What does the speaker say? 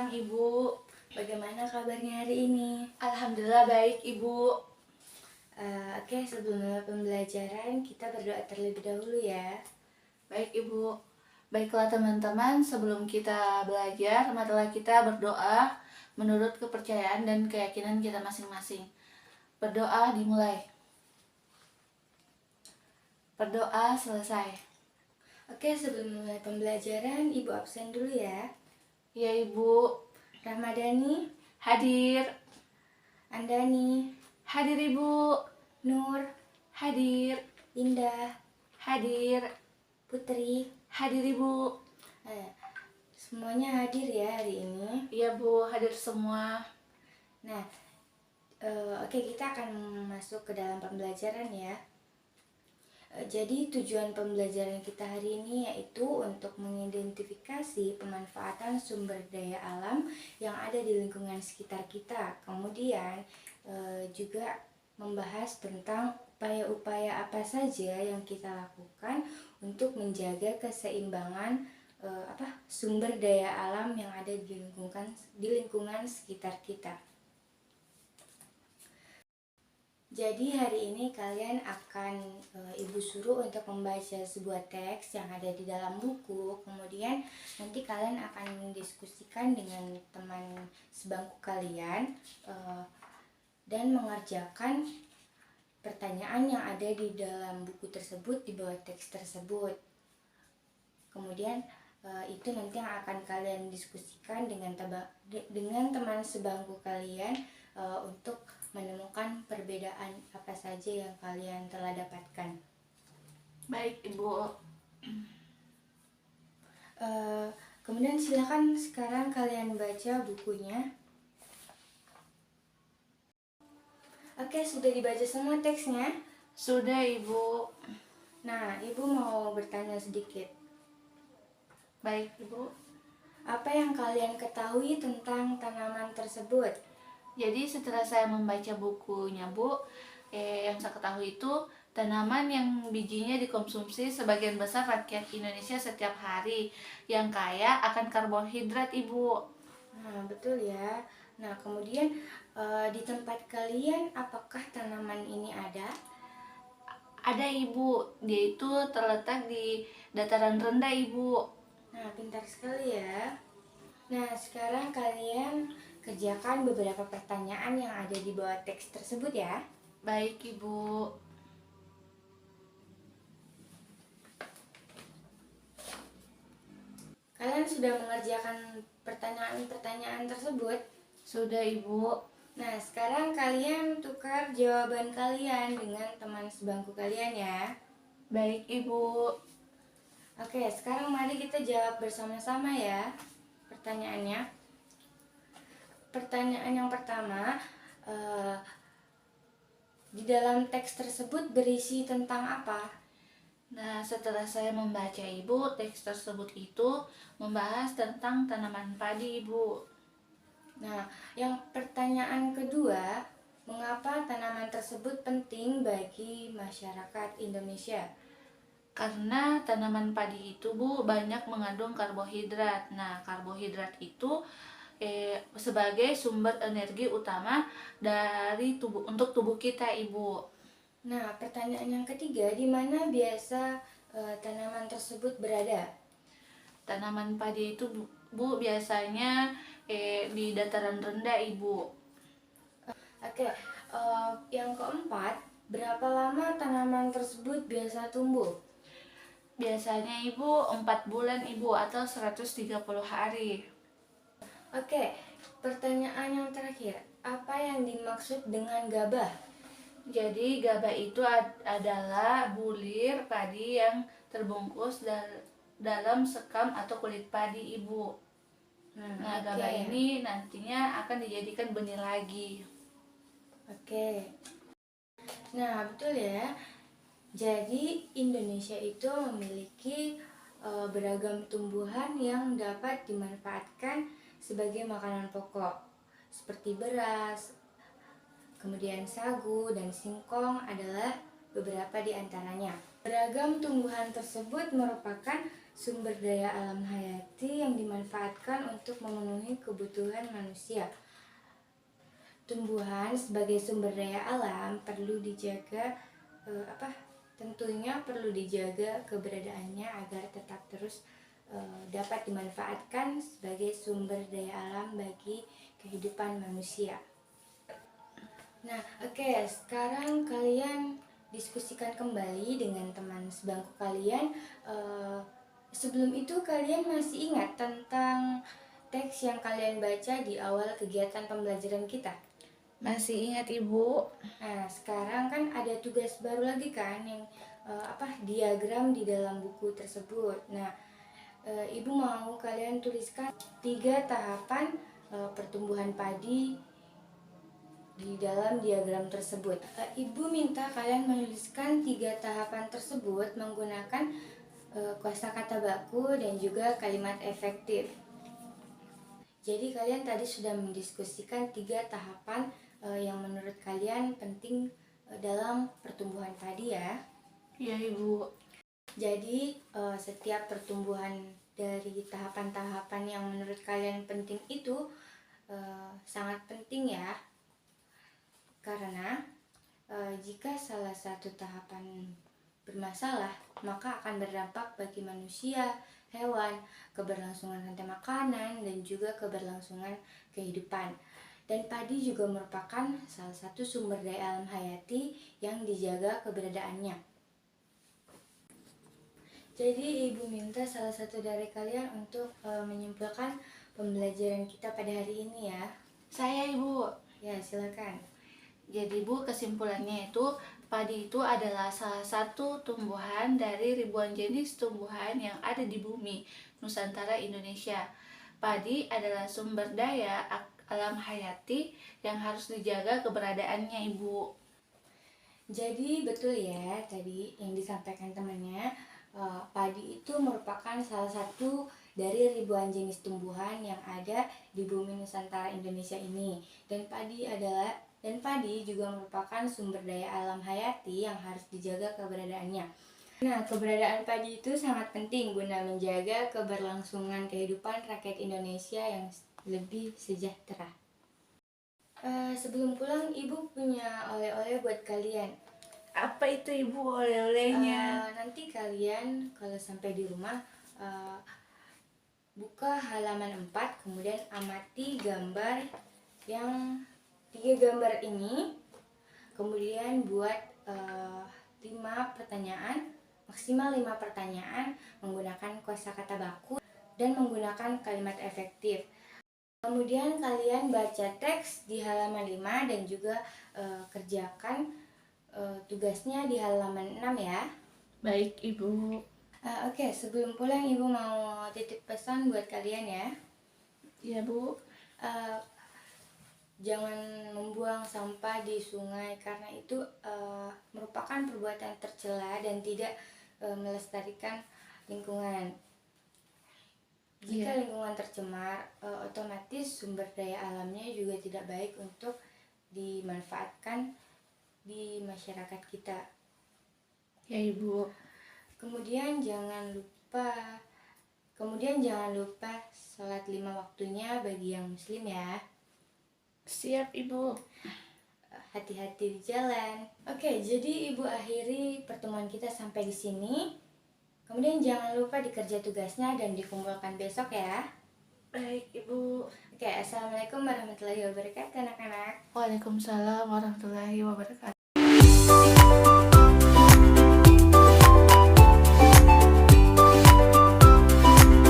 siang, Ibu. Bagaimana kabarnya hari ini? Alhamdulillah baik, Ibu. Oke, sebelum mulai pembelajaran kita berdoa terlebih dahulu ya. Baik, Ibu. Baiklah teman-teman, sebelum kita belajar, marilah kita berdoa menurut kepercayaan dan keyakinan kita masing-masing. Berdoa dimulai. Berdoa selesai. Oke, sebelum mulai pembelajaran, Ibu absen dulu ya. Ya, Ibu. Ramadhani, Hadir. Andani, Hadir, Ibu. Nur, Hadir. Indah, Hadir. Putri. Hadir, Ibu. Semuanya hadir ya hari ini. Iya, Bu. Hadir semua. Nah, oke, kita akan masuk ke dalam pembelajaran ya. Jadi tujuan pembelajaran kita hari ini yaitu untuk mengidentifikasi pemanfaatan sumber daya alam yang ada di lingkungan sekitar kita. Kemudian juga membahas tentang upaya-upaya apa saja yang kita lakukan untuk menjaga keseimbangan sumber daya alam yang ada di lingkungan sekitar kita. Jadi hari ini kalian akan Ibu suruh untuk membaca sebuah teks yang ada di dalam buku. Kemudian nanti kalian akan mendiskusikan dengan teman sebangku kalian dan mengerjakan pertanyaan yang ada di dalam buku tersebut di bawah teks tersebut. Kemudian itu nanti yang akan kalian diskusikan dengan teman sebangku kalian untuk menemukan perbedaan apa saja yang kalian telah dapatkan. Baik, Ibu. Kemudian silakan sekarang kalian baca bukunya. Oke, sudah dibaca semua teksnya? Sudah, Ibu. Nah, Ibu mau bertanya sedikit. Baik, Ibu. Apa yang kalian ketahui tentang tanaman tersebut? Jadi setelah saya membaca bukunya, Bu, yang saya ketahui itu tanaman yang bijinya dikonsumsi sebagian besar rakyat Indonesia setiap hari, yang kaya akan karbohidrat, Ibu. Nah, betul ya. Nah, kemudian di tempat kalian apakah tanaman ini ada? Ada, Ibu. Dia itu terletak di dataran rendah, Ibu. Nah, pintar sekali ya. Nah, sekarang kalian kerjakan beberapa pertanyaan yang ada di bawah teks tersebut ya. Baik, Ibu. Kalian sudah mengerjakan pertanyaan-pertanyaan tersebut? Sudah, Ibu. Nah, sekarang kalian tukar jawaban kalian dengan teman sebangku kalian ya. Baik, Ibu. Oke, sekarang mari kita jawab bersama-sama ya pertanyaannya. Pertanyaan yang pertama, di dalam teks tersebut berisi tentang apa? Nah, setelah saya membaca, Ibu, teks tersebut itu membahas tentang tanaman padi, Ibu. Nah, yang pertanyaan kedua, mengapa tanaman tersebut penting bagi masyarakat Indonesia? Karena tanaman padi itu, Bu, banyak mengandung karbohidrat. Nah, karbohidrat itu sebagai sumber energi utama dari untuk tubuh kita, Ibu. Nah, pertanyaan yang ketiga, di mana biasa tanaman tersebut berada? Tanaman padi itu, Bu, biasanya di dataran rendah, Ibu. Oke, yang keempat, berapa lama tanaman tersebut biasa tumbuh? Biasanya, Ibu, 4 bulan, Ibu, atau 130 hari. Oke, pertanyaan yang terakhir, apa yang dimaksud dengan gabah? Jadi gabah itu adalah bulir padi yang terbungkus dalam sekam atau kulit padi, Ibu. Nah, gabah ini nantinya akan dijadikan benih lagi. Oke. Nah, betul ya. Jadi Indonesia itu memiliki beragam tumbuhan yang dapat dimanfaatkan sebagai makanan pokok, seperti beras, kemudian sagu dan singkong adalah beberapa di antaranya. Beragam tumbuhan tersebut merupakan sumber daya alam hayati yang dimanfaatkan untuk memenuhi kebutuhan manusia. Tumbuhan sebagai sumber daya alam perlu dijaga, tentunya perlu dijaga keberadaannya agar tetap terus dapat dimanfaatkan sebagai sumber daya alam bagi kehidupan manusia. Nah, oke, sekarang kalian diskusikan kembali dengan teman sebangku kalian. Sebelum itu kalian masih ingat tentang teks yang kalian baca di awal kegiatan pembelajaran kita? Masih ingat Ibu? Nah, sekarang kan ada tugas baru lagi kan yang diagram di dalam buku tersebut. Nah, Ibu mau kalian tuliskan 3 tahapan pertumbuhan padi di dalam diagram tersebut. Ibu minta kalian menuliskan 3 tahapan tersebut menggunakan kosakata baku dan juga kalimat efektif. Jadi kalian tadi sudah mendiskusikan 3 tahapan yang menurut kalian penting dalam pertumbuhan padi ya. Iya Ibu. Jadi setiap pertumbuhan dari tahapan-tahapan yang menurut kalian penting itu sangat penting ya. Karena jika salah satu tahapan bermasalah, maka akan berdampak bagi manusia, hewan, keberlangsungan rantai makanan, dan juga keberlangsungan kehidupan. Dan padi juga merupakan salah satu sumber daya alam hayati yang dijaga keberadaannya. Jadi Ibu minta salah satu dari kalian untuk menyimpulkan pembelajaran kita pada hari ini ya. Saya Ibu. Ya, silakan. Jadi Bu, kesimpulannya itu padi itu adalah salah satu tumbuhan dari ribuan jenis tumbuhan yang ada di bumi Nusantara Indonesia. Padi adalah sumber daya alam hayati yang harus dijaga keberadaannya Ibu. Jadi betul ya tadi yang disampaikan temannya, padi itu merupakan salah satu dari ribuan jenis tumbuhan yang ada di bumi Nusantara Indonesia ini. Dan padi juga merupakan sumber daya alam hayati yang harus dijaga keberadaannya. Nah, keberadaan padi itu sangat penting guna menjaga keberlangsungan kehidupan rakyat Indonesia yang lebih sejahtera. Sebelum pulang, Ibu punya oleh-oleh buat kalian. Apa itu Ibu oleh-olehnya? Nanti kalian kalau sampai di rumah buka halaman 4, kemudian amati gambar yang 3 gambar ini, kemudian buat 5 pertanyaan, maksimal 5 pertanyaan menggunakan kosakata baku dan menggunakan kalimat efektif. Kemudian kalian baca teks di halaman 5 dan juga kerjakan tugasnya di halaman 6 ya. Baik Ibu. Oke, sebelum pulang Ibu mau titip pesan buat kalian ya. Iya Bu. Jangan membuang sampah di sungai karena itu merupakan perbuatan tercela dan tidak melestarikan lingkungan. Jika lingkungan tercemar, otomatis sumber daya alamnya juga tidak baik untuk dimanfaatkan di masyarakat kita. Ya Ibu. Kemudian jangan lupa sholat 5 waktunya bagi yang muslim ya. Siap Ibu. Hati-hati di jalan. Oke, jadi Ibu akhiri pertemuan kita sampai di sini. Kemudian jangan lupa dikerja tugasnya dan dikumpulkan besok ya. Baik Ibu. Oke, assalamualaikum warahmatullahi wabarakatuh anak-anak. Waalaikumsalam warahmatullahi wabarakatuh.